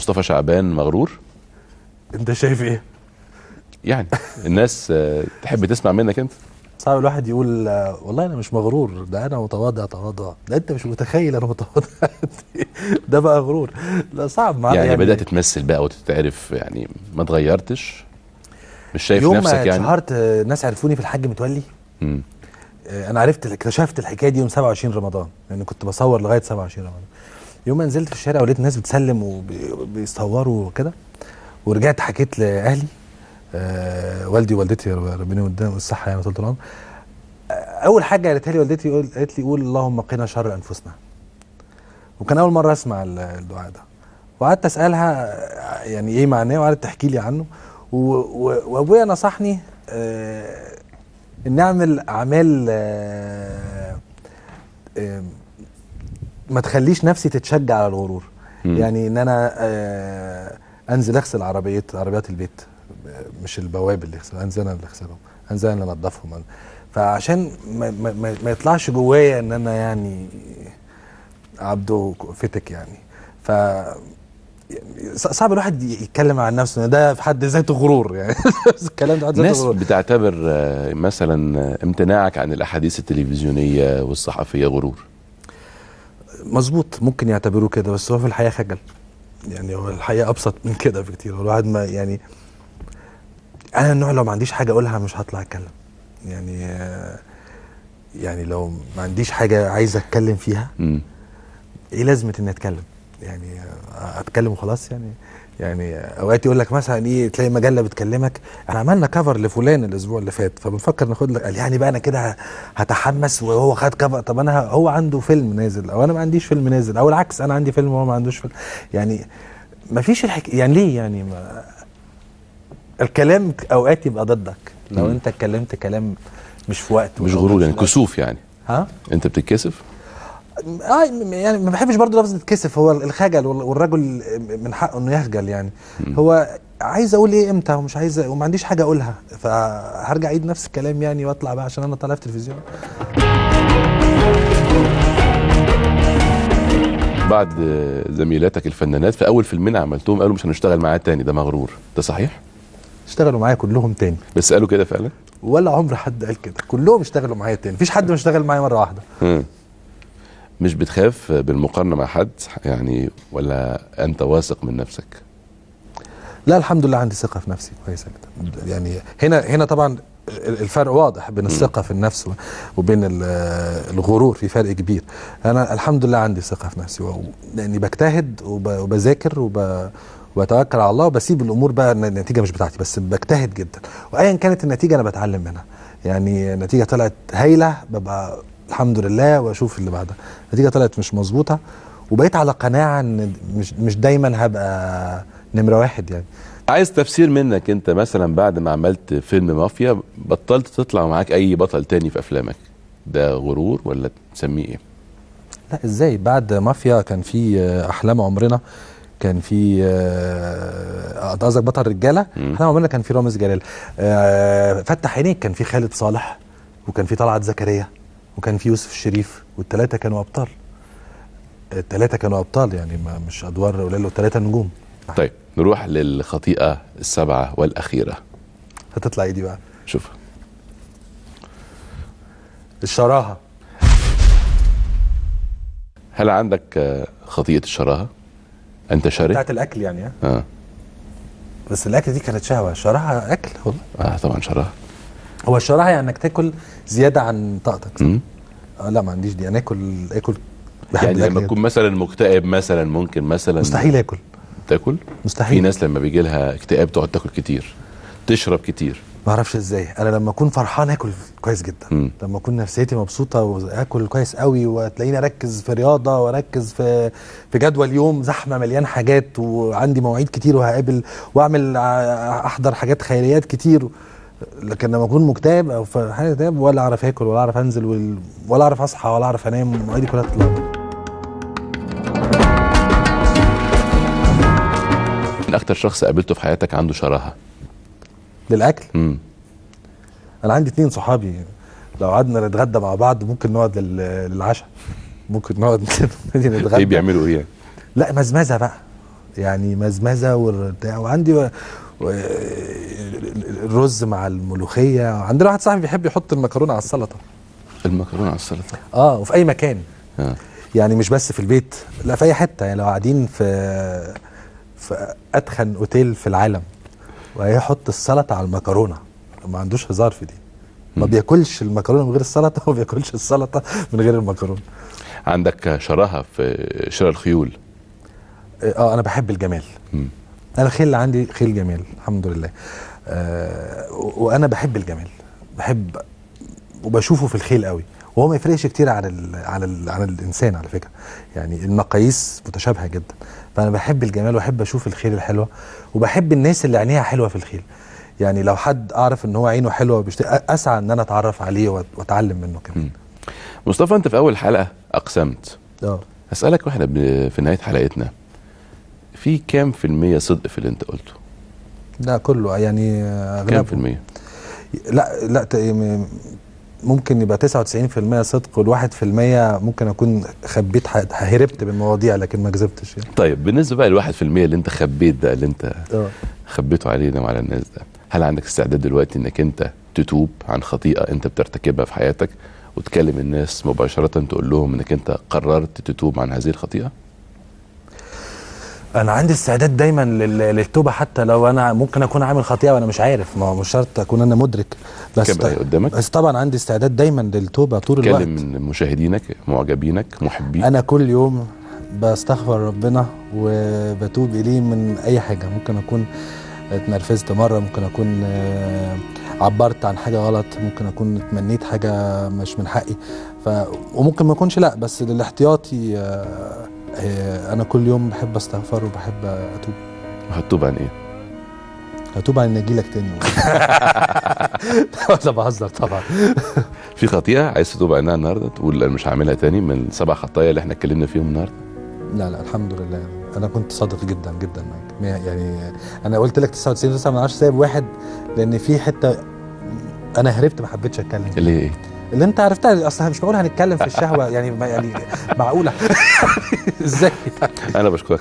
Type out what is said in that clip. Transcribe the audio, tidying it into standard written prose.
مصطفى شعبان مغرور؟ انت شايف ايه؟ يعني الناس تحب تسمع منك انت. صعب الواحد يقول والله انا مش مغرور، ده انا متواضع تواضع، ده انت مش متخيل انا متواضع ده بقى غرور. لا صعب معايا يعني بدأت تمثل بقى وتتعرف، يعني ما اتغيرتش؟ مش شايف يوم نفسك ما يعني؟ اتشهرت ناس عرفوني في الحاج متولي. انا اكتشفت الحكايه دي يوم 27 رمضان، يعني كنت بصور لغايه 27 رمضان. يوم ما نزلت في الشارع ولقيت الناس بتسلم وبيصوروا وكده، ورجعت حكيت لاهلي، والدي ووالدتي ربنا يديهم الصحه يعني طول العمر. اول حاجه قالتها لي والدتي، قالت لي قول اللهم قنا شر انفسنا. وكان اول مره اسمع الدعاء ده، وقعدت اسالها يعني ايه معناه، وقعدت تحكي لي عنه. وابويا نصحني ان اعمل اعمال ما تخليش نفسي تتشجع على الغرور. يعني ان انا انزل اغسل عربيات البيت، مش البواب اللي يغسل، انزل انا اللي اغسلهم، انزل انا اللي انضفهم. فعشان ما يطلعش جوايا ان انا يعني عبده فتك يعني. ف صعب الواحد يتكلم عن نفسه، ده في حد ذاته غرور يعني الكلام ده في حد ذاته غرور. الناس بتعتبر مثلا امتناعك عن الاحاديث التلفزيونيه والصحفيه غرور. مظبوط، ممكن يعتبروه كده، بس هو في الحقيقه خجل. يعني هو الحقيقه ابسط من كده بكتير. الواحد ما يعني، انا النوع لو ما عنديش حاجه اقولها مش هطلع اتكلم. يعني لو ما عنديش حاجه عايز اتكلم فيها، ايه لازمه اني اتكلم؟ يعني اتكلم وخلاص يعني اوقات يقول لك مثلا ايه، تلاقي مجله بتكلمك احنا عملنا كفر لفلان الاسبوع اللي فات، فبنفكر ناخد لك، قال يعني بقى انا كده هتحمس وهو خد كفر. طب انا هو عنده فيلم نازل او انا ما عنديش فيلم نازل، او العكس انا عندي فيلم وهو ما عندوش فيلم. يعني ما فيش يعني ليه يعني الكلام اوقات يبقى ضدك لو انت اتكلمت كلام مش في وقت. مش غرور يعني، كسوف يعني. ها انت بتتكسف؟ يعني ما بحبش برضه لفظ الكسف، هو الخجل، والرجل من حقه انه يخجل يعني. هو عايز اقول ايه امتى ومش عايز، وما عنديش حاجه اقولها، فهرجع اعيد نفس الكلام يعني واطلع بقى عشان انا طالع في التلفزيون. بعد زميلاتك الفنانات في اول فيلمين عملتهم قالوا مش هنشتغل معاه تاني، ده مغرور، ده صحيح؟ اشتغلوا معايا كلهم تاني. بس قالوا كده فعلا؟ ولا عمر حد قال كده، كلهم اشتغلوا معايا تاني، مفيش حد ما اشتغل معايا مره واحده. مش بتخاف بالمقارنه مع حد يعني، ولا انت واثق من نفسك؟ لا الحمد لله عندي ثقه في نفسي كويسه جدا. يعني هنا طبعا الفرق واضح بين الثقه في النفس وبين الغرور، في فرق كبير. انا الحمد لله عندي ثقه في نفسي، لاني بجتهد وبذاكر وبتوكل على الله، وبسيب الامور بقى النتيجه مش بتاعتي، بس بجتهد جدا، وايا كانت النتيجه انا بتعلم منها. يعني النتيجه طلعت هايله ببقى الحمد لله واشوف اللي بعدها، النتيجه طلعت مش مظبوطه وبقيت على قناعه ان مش دايما هبقى نمره واحد يعني. عايز تفسير منك انت، مثلا بعد ما عملت فيلم مافيا بطلت تطلع معاك اي بطل تاني في افلامك، ده غرور ولا تسميه ايه؟ لا ازاي، بعد مافيا كان في احلام عمرنا، كان في قصدك بطل رجاله، احلام عمرنا كان في رامز جلال، فتح عينيك كان في خالد صالح، وكان في طلعت زكريا، وكان في يوسف الشريف، والثلاثه كانوا ابطال. الثلاثه كانوا ابطال يعني مش ادوار قليله، والثلاثه نجوم. طيب نروح للخطيئه السابعه والاخيره. هتطلع ايه دي بقى؟ شوف. الشراهه. هل عندك خطيئه الشراهه؟ انت شره بتاعت الاكل يعني؟ بس الاكل دي كانت شهوه، الشراهه اكل والله. طبعا شراهه. هو الشراهه يعني انك تاكل زياده عن طاقتك صح؟ لا ما عنديش دي، انا اكل يعني لما تكون مثلا مكتئب مثلا، ممكن مثلا مستحيل اكل. تاكل؟ مستحيل. في ناس لما بيجي لها اكتئاب تقعد تاكل كتير، تشرب كتير. ما اعرفش ازاي، انا لما اكون فرحان اكل كويس جدا، لما اكون نفسيتي مبسوطه واكل كويس قوي، وتلاقيني اركز في رياضه واركز في جدول يوم زحمه مليان حاجات، وعندي مواعيد كتير وهقابل واعمل احضر حاجات خيريات كتير. لكن لما اكون مكتئب او في حاله اكتئاب، ولا اعرف اكل ولا اعرف انزل ولا اعرف اصحى ولا اعرف انام، مواعيدي كلها تطلع. من اكتر شخص قابلته في حياتك عنده شراهه للاكل؟ انا عندي 2 صحابي لو قعدنا نتغدى مع بعض ممكن نقعد للعشاء، ممكن نقعد نتغدى. ايه بيعملوا ايه؟ لا مزمزه بقى يعني مزمزه وعندي الرز مع الملوخيه. عندنا واحد صاحبي بيحب يحط المكرونه على السلطه. المكرونه على السلطه؟ وفي اي مكان. يعني مش بس في البيت، لا في اي حته. يعني لو قاعدين في اتخن اوتيل في العالم وهيحط السلطه على المكرونه، ما عندوش هزار في دي. ما بياكلش المكرونه من غير السلطه وما بياكلش السلطه من غير المكرونه. عندك شراهه في شراء الخيول؟ انا بحب الجمال. انا الخيل اللي عندي خيل جمال الحمد لله. وانا بحب الجمال، بحب وبشوفه في الخيل قوي، وهو ما يفرقش كتير عن الانسان على فكره. يعني المقاييس متشابهه جدا. فانا بحب الجمال وبحب اشوف الخيل الحلوه، وبحب الناس اللي عينيها حلوه في الخيل. يعني لو حد اعرف ان هو عينه حلوه اسعى ان انا اتعرف عليه واتعلم منه كمان. مصطفى، انت في اول حلقه اقسمت. اسالك واحنا في نهايه حلقتنا، في كام في المية صدق في اللي انت قلته؟ لا كله يعني كام في المية؟ لا ممكن يبقى 99% صدق، وال1% ممكن اكون خبيت هربت بالمواضيع لكن ما كذبتش يعني. طيب بالنسبه بقى ل1% اللي انت خبيت ده، اللي انت خبيته علينا وعلى الناس ده، هل عندك استعداد دلوقتي انك انت تتوب عن خطيئه انت بترتكبها في حياتك وتكلم الناس مباشره تقول لهم انك انت قررت تتوب عن هذه الخطيئه؟ انا عندي استعداد دايما للتوبه، حتى لو انا ممكن اكون عامل خطيئه وانا مش عارف. ما هو مش شرط اكون انا مدرك، بس طبعا عندي استعداد دايما للتوبه طول الوقت. كلم مشاهدينك، معجبينك، محبيك. انا كل يوم بستغفر ربنا وبتوب اليه من اي حاجه. ممكن اكون اتنرفزت مره، ممكن اكون عبرت عن حاجه غلط، ممكن اكون اتمنيت حاجه مش من حقي، وممكن ما اكونش، لا بس للاحتياطي انا كل يوم بحب استغفر وبحب اتوب. هتتوب عن ايه؟ هتوب عن ان اجيلك تاني. ولا بهزر طبعا. في خطيئه عايز تتوب عنها النهارده، تقول انا مش هعملها تاني من 7 خطايا اللي احنا اتكلمنا فيهم النهارده؟ لا الحمد لله. انا كنت صادق جدا جدا معاك. يعني انا قلت لك 99.9 سايب واحد لان في حته انا هربت ما حبيتش اتكلم. اللي هي ايه؟ اللي انت عرفتها. اصلا مش معقول هنتكلم في الشهوه يعني معقوله. ازاي؟ انا بشكرك.